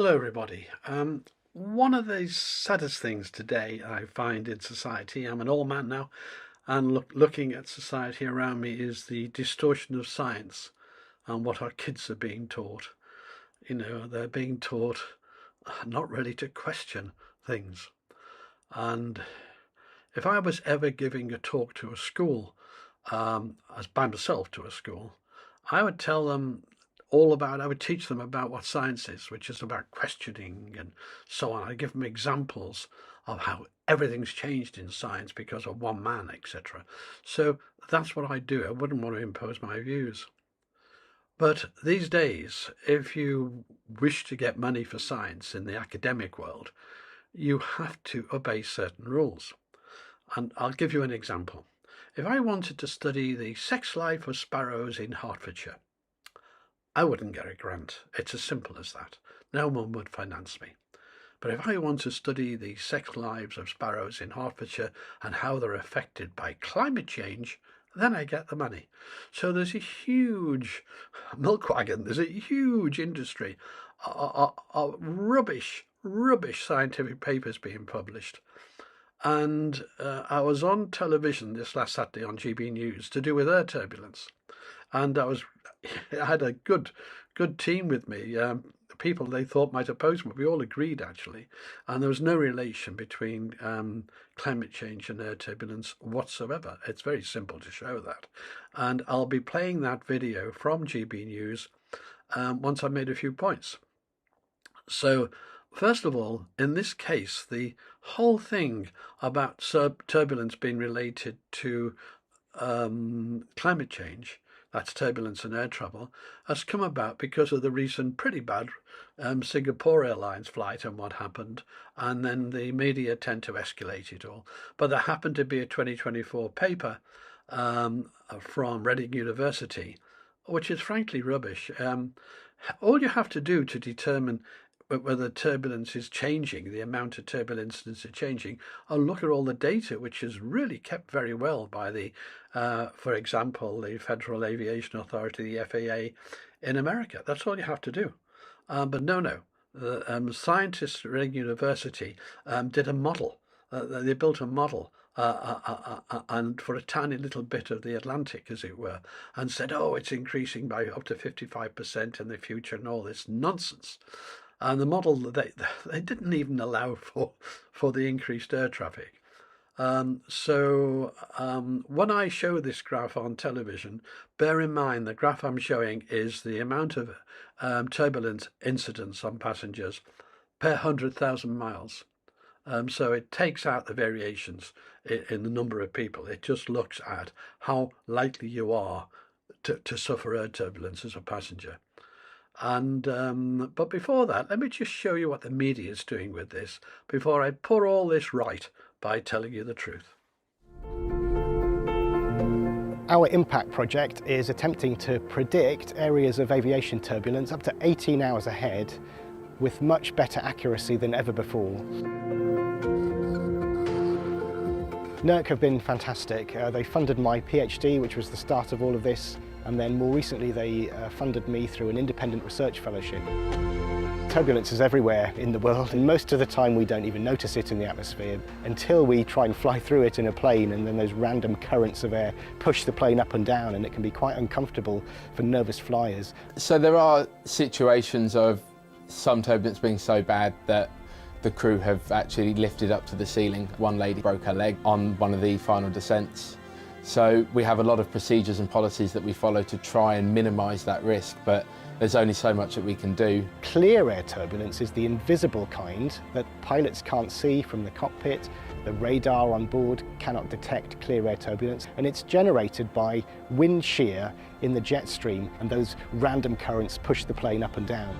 Hello, everybody. One of the saddest things today I find in society, I'm an old man now, and looking at society around me, is the distortion of science and what our kids are being taught. They're being taught not really to question things. And if I was ever giving a talk to a school, as by myself to a school, I would tell them I would teach them about what science is, which is about questioning and so on. I give them examples of how everything's changed in science because of one man, etc. So that's what I do. I wouldn't want to impose my views. But these days, if you wish to get money for science in the academic world, you have to obey certain rules. And I'll give you an example. If I wanted to study the sex life of sparrows in Hertfordshire, I wouldn't get a grant. It's as simple as that. No one would finance me. But if I want to study the sex lives of sparrows in Hertfordshire and how they're affected by climate change, then I get the money. So there's a huge milk wagon, there's a huge industry of rubbish scientific papers being published. And I was on television this last Saturday on GB News to do with air turbulence. And I had a good team with me, people they thought might oppose me. We all agreed, actually. And there was no relation between climate change and air turbulence whatsoever. It's very simple to show that. And I'll be playing that video from GB News once I've made a few points. So, first of all, in this case, the whole thing about turbulence being related to climate change, that's turbulence and air travel, has come about because of the recent pretty bad Singapore Airlines flight and what happened, and then the media tend to escalate it all. But there happened to be a 2024 paper from Reading University, which is frankly rubbish. All you have to do to determine whether turbulence is changing, the amount of turbulence is changing, I'll look at all the data, which is really kept very well by for example, the Federal Aviation Authority, the FAA in America. That's all you have to do. But no. The scientists at Reading University did a model. They built a model and for a tiny little bit of the Atlantic, as it were, and said, oh, it's increasing by up to 55% in the future and all this nonsense. And the model, they didn't even allow for the increased air traffic. So when I show this graph on television, bear in mind the graph I'm showing is the amount of turbulence incidents on passengers per 100,000 miles. So it takes out the variations in the number of people. It just looks at how likely you are to suffer air turbulence as a passenger. And but before that, let me just show you what the media is doing with this before I put all this right by telling you the truth. Our impact project is attempting to predict areas of aviation turbulence up to 18 hours ahead with much better accuracy than ever before. NERC have been fantastic. They funded my PhD, which was the start of all of this, and then more recently they funded me through an independent research fellowship. Turbulence is everywhere in the world, and most of the time we don't even notice it in the atmosphere until we try and fly through it in a plane, and then those random currents of air push the plane up and down, and it can be quite uncomfortable for nervous flyers. So there are situations of some turbulence being so bad that the crew have actually lifted up to the ceiling. One lady broke her leg on one of the final descents. So we have a lot of procedures and policies that we follow to try and minimise that risk, but there's only so much that we can do. Clear air turbulence is the invisible kind that pilots can't see from the cockpit. The radar on board cannot detect clear air turbulence, and it's generated by wind shear in the jet stream, and those random currents push the plane up and down.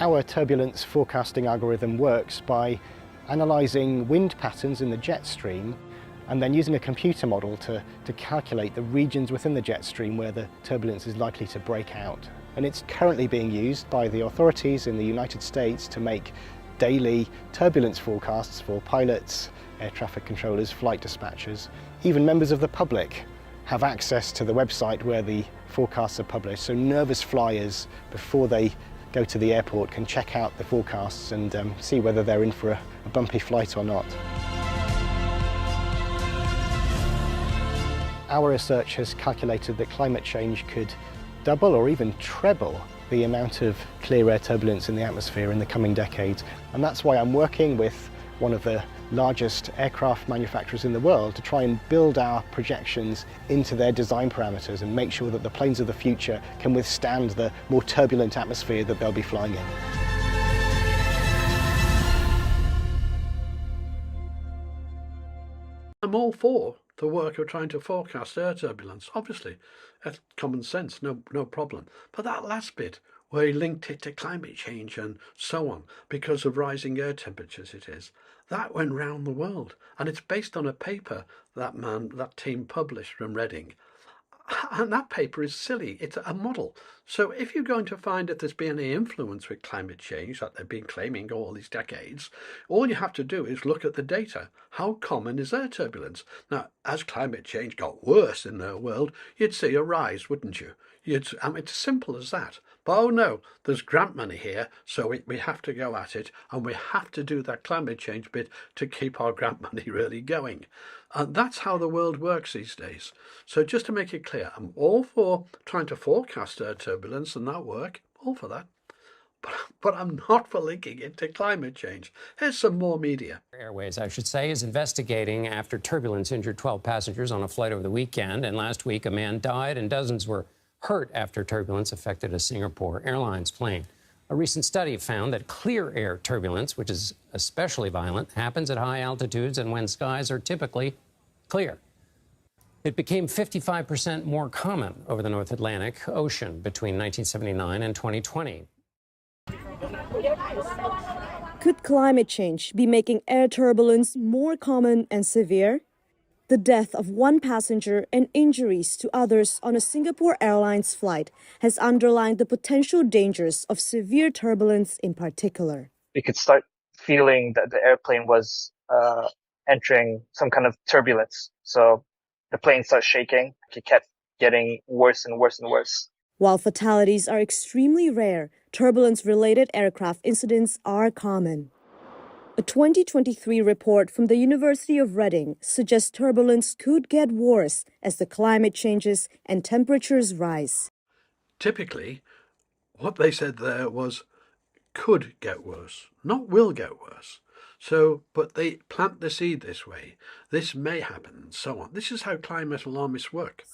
Our turbulence forecasting algorithm works by analysing wind patterns in the jet stream and then using a computer model to calculate the regions within the jet stream where the turbulence is likely to break out. And it's currently being used by the authorities in the United States to make daily turbulence forecasts for pilots, air traffic controllers, flight dispatchers, even members of the public. have access to the website where the forecasts are published. So nervous flyers, before they go to the airport, can check out the forecasts and see whether they're in for a bumpy flight or not. Our research has calculated that climate change could double or even treble the amount of clear air turbulence in the atmosphere in the coming decades. And that's why I'm working with one of the largest aircraft manufacturers in the world to try and build our projections into their design parameters and make sure that the planes of the future can withstand the more turbulent atmosphere that they'll be flying in. I'm all for the work of trying to forecast air turbulence. Obviously, that's common sense, no problem. But that last bit, where he linked it to climate change and so on, because of rising air temperatures that went round the world. And it's based on a paper that team published from Reading. And that paper is silly. It's a model. So if you're going to find that there's been any influence with climate change that they've been claiming all these decades, all you have to do is look at the data. How common is air turbulence? Now, as climate change got worse in the world, you'd see a rise, wouldn't you? It's as simple as that. But oh no, there's grant money here, so we have to go at it, and we have to do that climate change bit to keep our grant money really going. And that's how the world works these days. So just to make it clear, I'm all for trying to forecast air turbulence and that work, all for that. But I'm not for linking it to climate change. Here's some more media. Airways, I should say, is investigating after turbulence injured 12 passengers on a flight over the weekend. And last week, a man died and dozens were hurt after turbulence affected a Singapore Airlines plane. A recent study found that clear air turbulence, which is especially violent, happens at high altitudes and when skies are typically clear. It became 55% more common over the North Atlantic Ocean between 1979 and 2020. Could climate change be making air turbulence more common and severe? The death of one passenger and injuries to others on a Singapore Airlines flight has underlined the potential dangers of severe turbulence in particular. We could start feeling that the airplane was entering some kind of turbulence. So the plane starts shaking. It kept getting worse and worse and worse. While fatalities are extremely rare, turbulence-related aircraft incidents are common. A 2023 report from the University of Reading suggests turbulence could get worse as the climate changes and temperatures rise. Typically, what they said there was could get worse, not will get worse. So, but they plant the seed this way. This may happen, and so on. This is how climate alarmists work.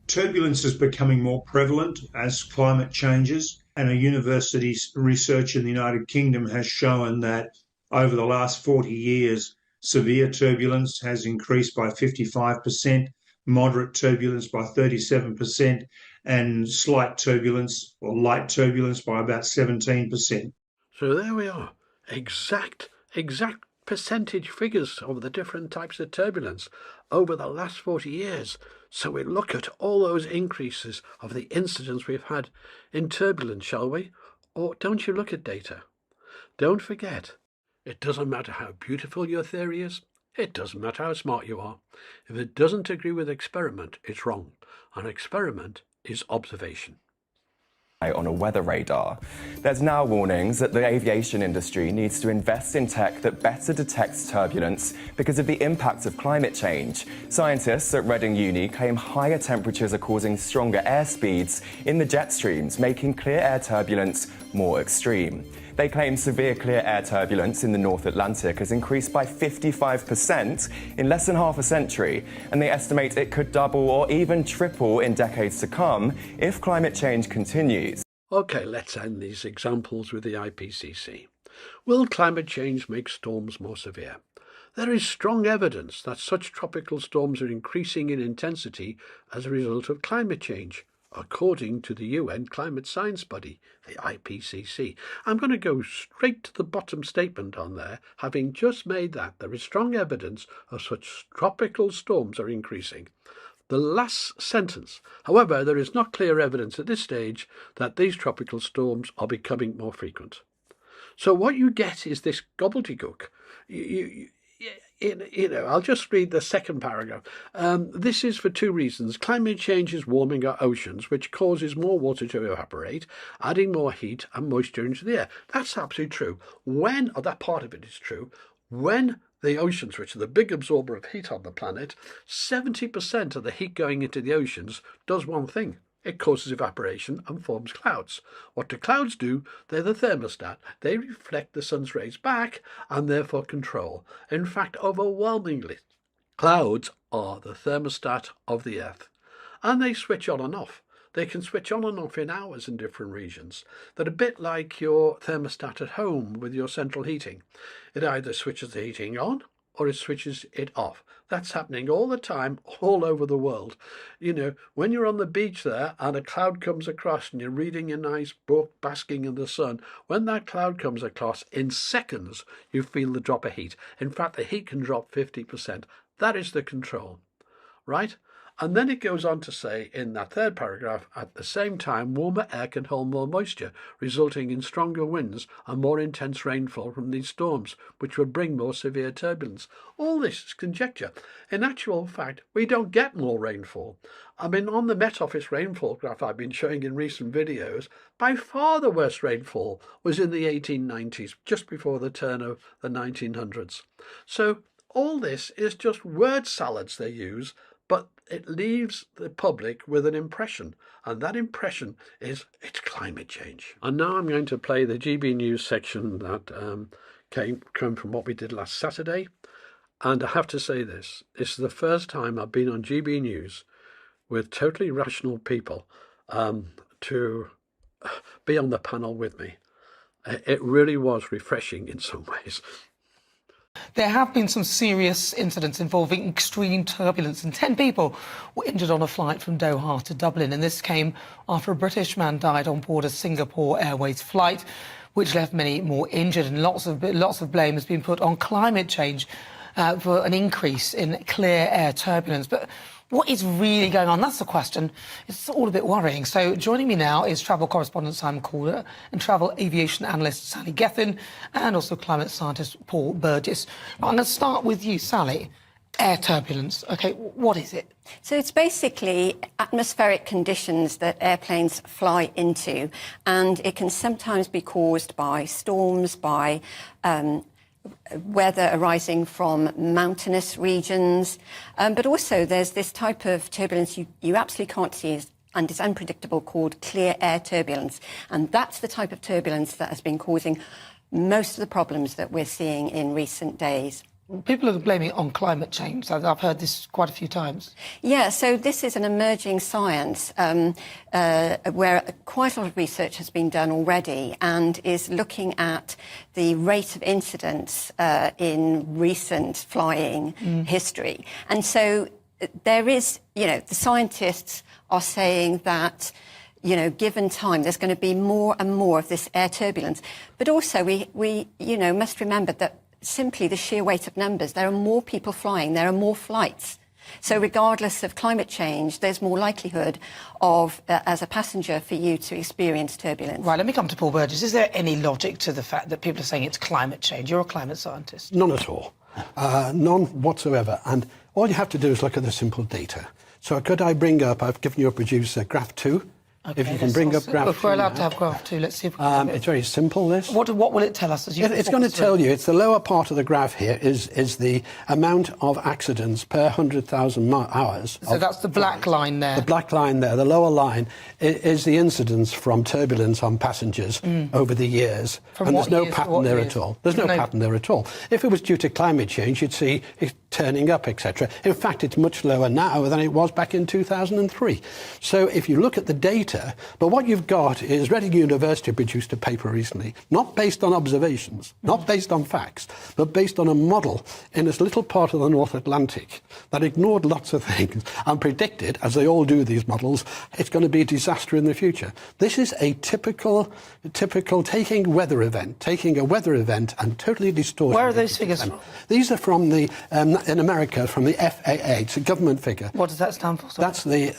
Turbulence is becoming more prevalent as climate changes, and a university's research in the United Kingdom has shown that over the last 40 years, severe turbulence has increased by 55%, moderate turbulence by 37%, and slight turbulence or light turbulence by about 17%. So there we are. Exact percentage figures of the different types of turbulence over the last 40 years. So we look at all those increases of the incidents we've had in turbulence, shall we? Or don't you look at data? Don't forget, it doesn't matter how beautiful your theory is. It doesn't matter how smart you are. If it doesn't agree with experiment, it's wrong. An experiment is observation. On a weather radar. There's now warnings that the aviation industry needs to invest in tech that better detects turbulence because of the impact of climate change. Scientists at Reading Uni claim higher temperatures are causing stronger air speeds in the jet streams, making clear air turbulence more extreme. They claim severe clear air turbulence in the North Atlantic has increased by 55% in less than half a century, and they estimate it could double or even triple in decades to come if climate change continues. Okay, let's end these examples with the IPCC. Will climate change make storms more severe? There is strong evidence that such tropical storms are increasing in intensity as a result of climate change, according to the UN climate science body, the IPCC. I'm going to go straight to the bottom statement on there, having just made that. There is strong evidence of such tropical storms are increasing. The last sentence, however, there is not clear evidence at this stage that these tropical storms are becoming more frequent. So what you get is this gobbledygook. I'll just read the second paragraph. This is for two reasons. Climate change is warming our oceans, which causes more water to evaporate, adding more heat and moisture into the air. That's absolutely true. That part of it is true. When the oceans, which are the big absorber of heat on the planet, 70% of the heat going into the oceans does one thing. It causes evaporation and forms clouds. What do clouds do? They're the thermostat. They reflect the sun's rays back and therefore control. In fact, overwhelmingly, clouds are the thermostat of the Earth. And they switch on and off. They can switch on and off in hours in different regions. They're a bit like your thermostat at home with your central heating. It either switches the heating on or it switches it off. That's happening all the time, all over the world. When you're on the beach there and a cloud comes across and you're reading a nice book, basking in the sun, when that cloud comes across, in seconds, you feel the drop of heat. In fact, the heat can drop 50%. That is the control, right? And then it goes on to say in that third paragraph, at the same time, warmer air can hold more moisture, resulting in stronger winds and more intense rainfall from these storms, which would bring more severe turbulence. All this is conjecture. In actual fact, we don't get more rainfall. I mean, on the Met Office rainfall graph I've been showing in recent videos, by far the worst rainfall was in the 1890s, just before the turn of the 1900s. So all this is just word salads they use, but it leaves the public with an impression, and that impression is it's climate change. And now I'm going to play the GB News section that came from what we did last Saturday. And I have to say this is the first time I've been on GB News with totally rational people to be on the panel with me. It really was refreshing in some ways. There have been some serious incidents involving extreme turbulence, and 10 people were injured on a flight from Doha to Dublin. And this came after a British man died on board a Singapore Airways flight, which left many more injured. And lots of blame has been put on climate change for an increase in clear air turbulence. But what is really going on? That's the question. It's all a bit worrying. So joining me now is travel correspondent Simon Calder and travel aviation analyst Sally Gethin and also climate scientist Paul Burgess. I'm going to start with you, Sally. Air turbulence. OK, what is it? So it's basically atmospheric conditions that airplanes fly into, and it can sometimes be caused by storms, by weather arising from mountainous regions, but also there's this type of turbulence you absolutely can't see and is unpredictable called clear air turbulence, and that's the type of turbulence that has been causing most of the problems that we're seeing in recent days. People are blaming it on climate change. I've heard this quite a few times. Yeah, so this is an emerging science where quite a lot of research has been done already and is looking at the rate of incidents in recent flying history. And so there is, the scientists are saying that, given time, there's going to be more and more of this air turbulence. But also we must remember that simply the sheer weight of numbers. There are more people flying, there are more flights. So regardless of climate change, there's more likelihood of, as a passenger, for you to experience turbulence. Right, let me come to Paul Burgess. Is there any logic to the fact that people are saying it's climate change? You're a climate scientist. None at all. None whatsoever. And all you have to do is look at the simple data. So could I bring up, I've given your producer graph 2. Okay, if you can bring up graph 2. If we're allowed to have graph 2, let's see if we can it's very simple, this. What will it tell us? It's going to tell you, it's the lower part of the graph here, is the amount of accidents per 100,000 hours. So that's the black line there. The black line there. The lower line is the incidence from turbulence on passengers over the years. And there's no pattern there at all. There's no pattern there at all. If it was due to climate change, you'd see it turning up, etc. In fact, it's much lower now than it was back in 2003. So if you look at the data, but what you've got is Reading University produced a paper recently, not based on observations, not based on facts, but based on a model in this little part of the North Atlantic that ignored lots of things and predicted, as they all do these models, it's going to be a disaster in the future. This is a typical taking a weather event and totally distorting. Where are those figures from? These are from the in America, from the FAA. It's a government figure. What does that stand for? Sorry? That's the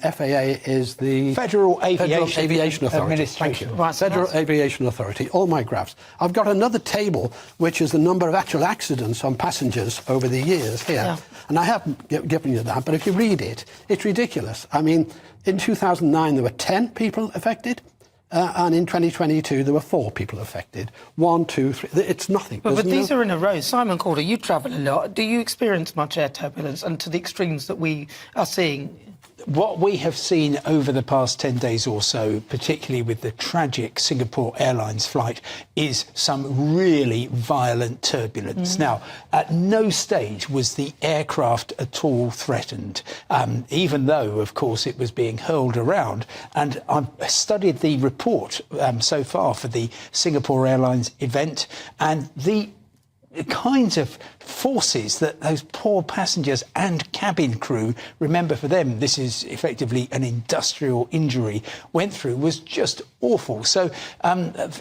FAA is the Federal Federal Aviation Authority. Administration. Thank you. Right, so Federal Aviation Authority, all my graphs. I've got another table, which is the number of actual accidents on passengers over the years here. Yeah. And I haven't given you that, but if you read it, it's ridiculous. I mean, in 2009, there were 10 people affected. And in 2022, there were 4 people affected. 1, 2, 3. It's nothing. But these are in a row. Simon Calder, you travel a lot. Do you experience much air turbulence, and to the extremes that we are seeing? What we have seen over the past 10 days or so, particularly with the tragic Singapore Airlines flight, is some really violent turbulence. Now, at no stage was the aircraft at all threatened, even though, of course, it was being hurled around. And I've studied the report so far for the Singapore Airlines event, and the kinds of forces that those poor passengers and cabin crew, remember for them this is effectively an industrial injury, went through was just awful. So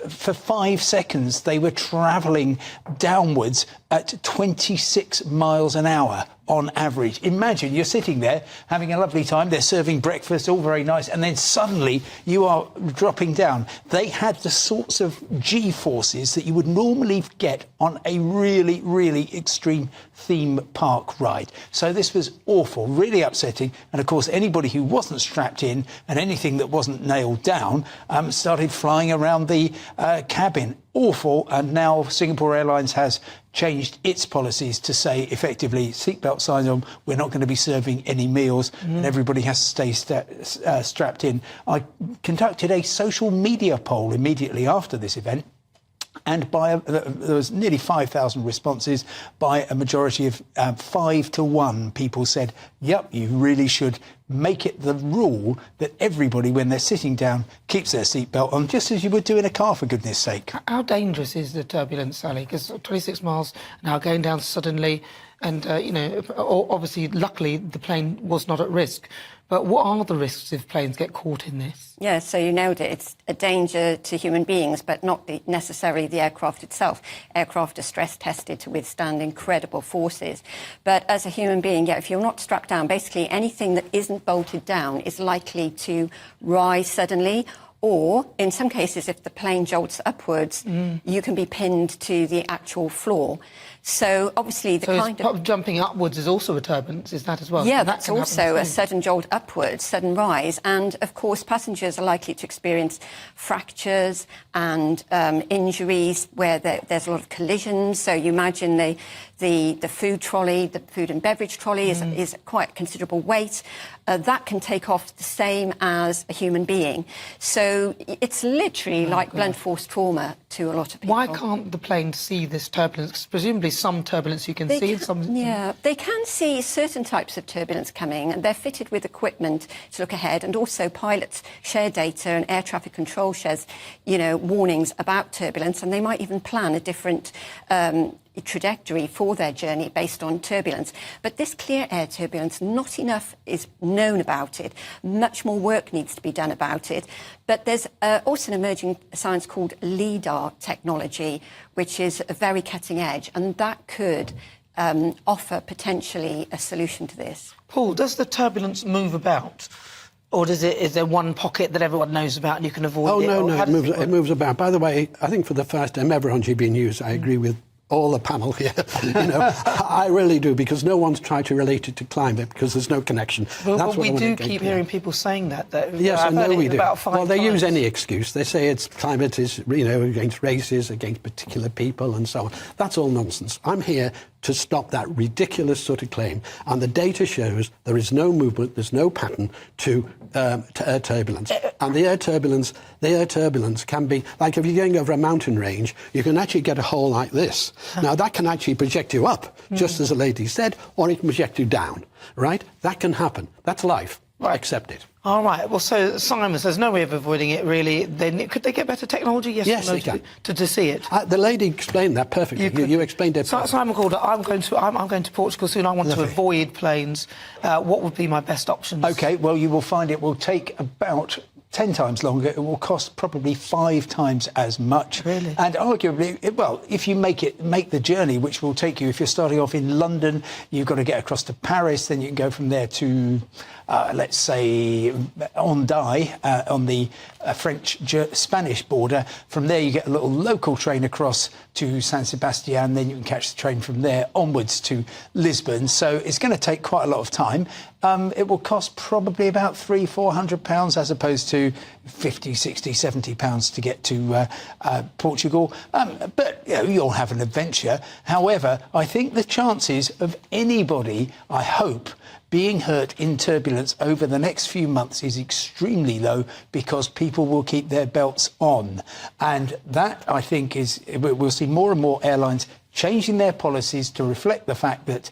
for 5 seconds they were travelling downwards at 26 miles an hour on average. Imagine you're sitting there having a lovely time, they're serving breakfast, all very nice, and then suddenly you are dropping down. They had the sorts of G-forces that you would normally get on a really, really extreme theme park ride. So this was awful, really upsetting, and of course anybody who wasn't strapped in and anything that wasn't nailed down started flying around the cabin. Awful. And now Singapore Airlines has changed its policies to say effectively seatbelt signs on, we're not going to be serving any meals, and everybody has to stay strapped in. I conducted a social media poll immediately after this event, and there was nearly 5,000 responses. By a majority of 5 to 1, people said, yep, you really should make it the rule that everybody, when they're sitting down, keeps their seatbelt on, just as you would do in a car, for goodness sake. How dangerous is the turbulence, Sally? Because 26 miles now going down suddenly, and, obviously, luckily, the plane was not at risk. But what are the risks if planes get caught in this? Yeah, so you nailed it. It's a danger to human beings, but not necessarily the aircraft itself. Aircraft are stress tested to withstand incredible forces. But as a human being, yeah, if you're not strapped down, basically anything that isn't bolted down is likely to rise suddenly. Or, in some cases, if the plane jolts upwards, you can be pinned to the actual floor. So, obviously, jumping upwards is also a turbulence, is that as well? Yeah, that's also a sudden jolt upwards, sudden rise. And, of course, passengers are likely to experience fractures and injuries where there's a lot of collisions. So you imagine the food trolley, the food and beverage trolley is quite considerable weight. That can take off the same as a human being. So it's literally like blunt force trauma to a lot of people. Why can't the plane see this turbulence? 'Cause presumably some turbulence you can see. Yeah, they can see certain types of turbulence coming, and they're fitted with equipment to look ahead, and also pilots share data, and air traffic control shares, warnings about turbulence, and they might even plan a different trajectory for their journey based on turbulence. But this clear air turbulence, not enough is known about it. Much more work needs to be done about it. But there's also an emerging science called LIDAR technology, which is a very cutting edge, and that could offer potentially a solution to this. Paul, does the turbulence move about? Or is there one pocket that everyone knows about and you can avoid it? Oh, no, it moves about. By the way, I think for the first time ever on GB News, I agree with all the panel here. I really do, because no one's tried to relate it to climate, because there's no connection. Well, we do keep hearing people saying that. Yes, I know we do. Well, they use any excuse. excuse. They say it's climate is, against races, against particular people, and so on. That's all nonsense. I'm here to stop that ridiculous sort of claim. And the data shows there is no movement, there's no pattern to air turbulence. And the air turbulence can be, like if you're going over a mountain range, you can actually get a hole like this. Now, that can actually project you up, just as the lady said, or it can project you down, right? That can happen. That's life. Right. Accept it. All right. Well, so Simon, there's no way of avoiding it, really. Could they get better technology? Yes, they can. To see it. The lady explained that perfectly. You explained it. Simon Calder, I'm going to Portugal soon. I want to avoid planes. What would be my best options? OK, well, you will find it will take about 10 times longer, it will cost probably 5 times as much. Really? And arguably, well, if you make the journey, which will take you, if you're starting off in London, you've got to get across to Paris, then you can go from there to, let's say, Hendaye, on the French-Spanish border. From there, you get a little local train across to San Sebastian, then you can catch the train from there onwards to Lisbon. So it's going to take quite a lot of time. It will cost probably about £300-400 as opposed to £50, £60, £70 to get to Portugal. But you know, you'll have an adventure. However, I think the chances of anybody, I hope, being hurt in turbulence over the next few months is extremely low because people will keep their belts on. And that, I think, is, we'll see more and more airlines changing their policies to reflect the fact that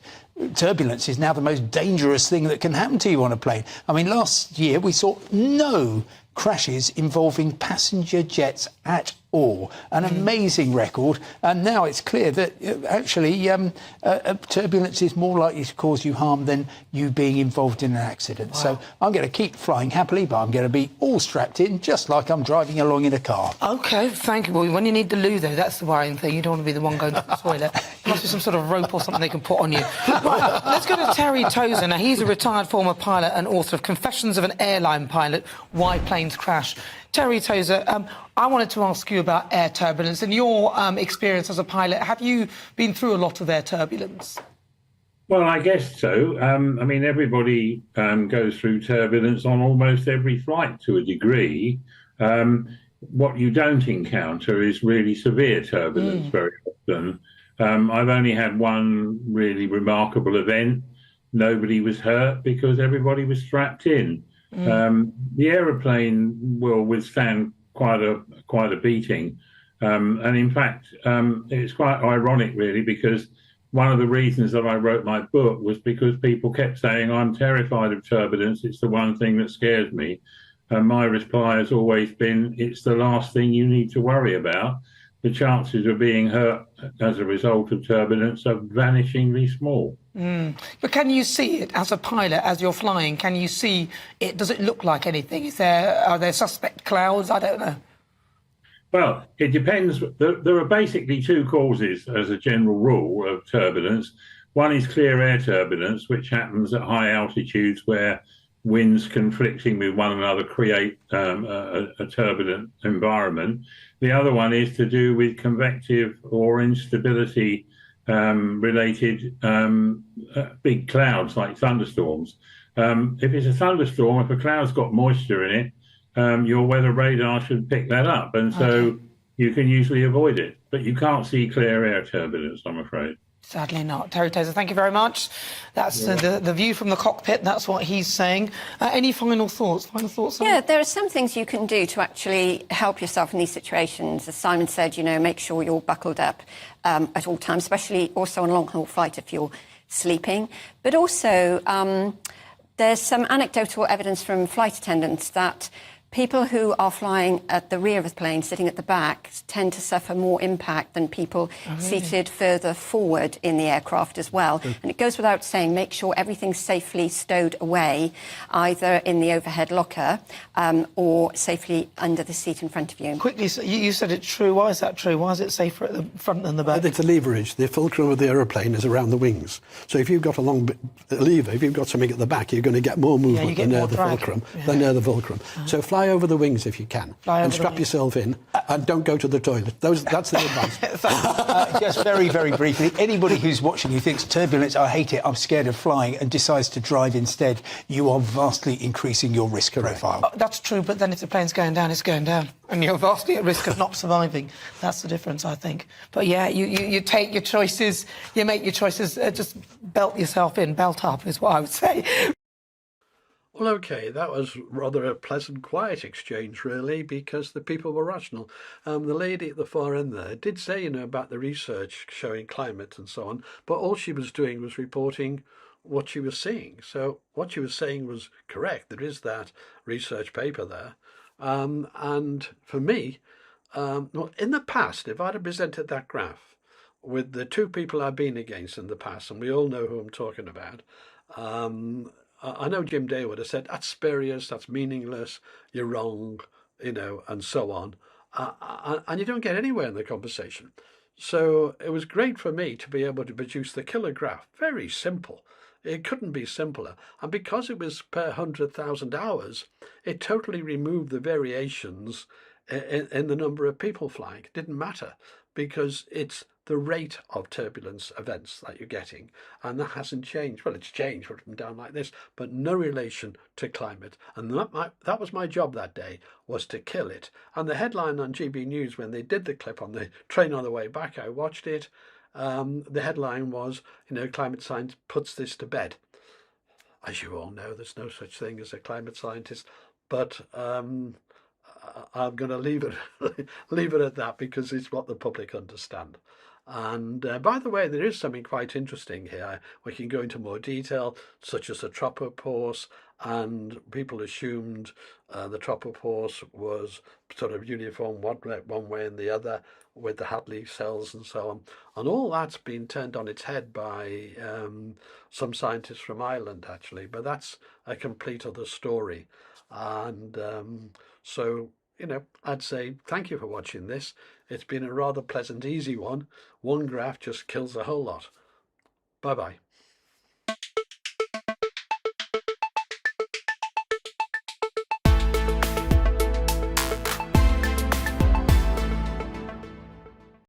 turbulence is now the most dangerous thing that can happen to you on a plane. I mean, last year we saw no crashes involving passenger jets at all. An amazing record. And now it's clear that actually turbulence is more likely to cause you harm than you being involved in an accident. Wow. So I'm going to keep flying happily, but I'm going to be all strapped in, just like I'm driving along in a car. OK, thank you. Well, when you need the loo, though, that's the worrying thing. You don't want to be the one going to the toilet. There must be some sort of rope or something they can put on you. Right, let's go to Terry Tozer. Now, he's a retired former pilot and author of Confessions of an Airline Pilot, Why Planes Crash. Terry Tozer, I wanted to ask you about air turbulence. In your experience as a pilot, have you been through a lot of air turbulence? Well, I guess so. I mean, everybody goes through turbulence on almost every flight to a degree. What you don't encounter is really severe turbulence very often. I've only had one really remarkable event. Nobody was hurt because everybody was strapped in. The aeroplane will withstand quite a beating, and in fact, it's quite ironic, really, because one of the reasons that I wrote my book was because people kept saying I'm terrified of turbulence. It's the one thing that scares me, and my reply has always been it's the last thing you need to worry about. The chances of being hurt as a result of turbulence are vanishingly small. But can you see it as a pilot, as you're flying? Can you see it? Does it look like anything? Are there suspect clouds? I don't know. Well, it depends. There are basically two causes, as a general rule, of turbulence. One is clear air turbulence, which happens at high altitudes where winds conflicting with one another create a turbulent environment. The other one is to do with convective or instability related big clouds like thunderstorms. If it's a thunderstorm, if a cloud's got moisture in it, your weather radar should pick that up, and so you can usually avoid it. But you can't see clear air turbulence, I'm afraid. Sadly not. Terry Tozer, thank you very much. That's the view from the cockpit. That's what he's saying. Any final thoughts? Yeah, there are some things you can do to actually help yourself in these situations. As Simon said, you know, make sure you're buckled up at all times, especially also on a long-haul flight if you're sleeping. But also, there's some anecdotal evidence from flight attendants that people who are flying at the rear of the plane, sitting at the back, tend to suffer more impact than people seated further forward in the aircraft as well. And it goes without saying, make sure everything's safely stowed away, either in the overhead locker or safely under the seat in front of you. Quickly, you said it's true. Why is that true? Why is it safer at the front than the back? It's the leverage. The fulcrum of the aeroplane is around the wings. So if you've got a long lever, if you've got something at the back, you're going to get more movement than near the fulcrum. So fly over the wings if you can, and strap yourself in, and don't go to the toilet. That's the advice. Just very, very briefly, anybody who's watching who thinks turbulence, I hate it, I'm scared of flying, and decides to drive instead, you are vastly increasing your risk profile. That's true, but then if the plane's going down, it's going down, and you're vastly at risk of not surviving. That's the difference, I think. But yeah, you take your choices, you make your choices, just belt yourself in, belt up is what I would say. Well, OK, that was rather a pleasant, quiet exchange, really, because the people were rational. The lady at the far end there did say, you know, about the research showing climate and so on, but all she was doing was reporting what she was seeing. So what she was saying was correct. There is that research paper there. And for me, well, in the past, if I'd have presented that graph with the two people I've been against in the past, and we all know who I'm talking about, I know Jim Day would have said, that's spurious, that's meaningless, you're wrong, and so on. And you don't get anywhere in the conversation. So it was great for me to be able to produce the killer graph. Very simple. It couldn't be simpler. And because it was per 100,000 hours, it totally removed the variations in the number of people flying. It didn't matter because it's the rate of turbulence events that you're getting, and that hasn't changed. Well, it's changed from down like this, but no relation to climate. And that was my job that day, was to kill it. And the headline on GB News, when they did the clip on the train on the way back, I watched it. The headline was, climate science puts this to bed. As you all know, there's no such thing as a climate scientist, but I'm going to leave it at that because it's what the public understand. And by the way, there is something quite interesting here. We can go into more detail, such as the tropopause, and people assumed the tropopause was sort of uniform one way and the other with the Hadley cells and so on. And all that's been turned on its head by some scientists from Ireland, actually. But that's a complete other story. And so, I'd say thank you for watching this. It's been a rather pleasant, easy one. One graph just kills a whole lot. Bye-bye.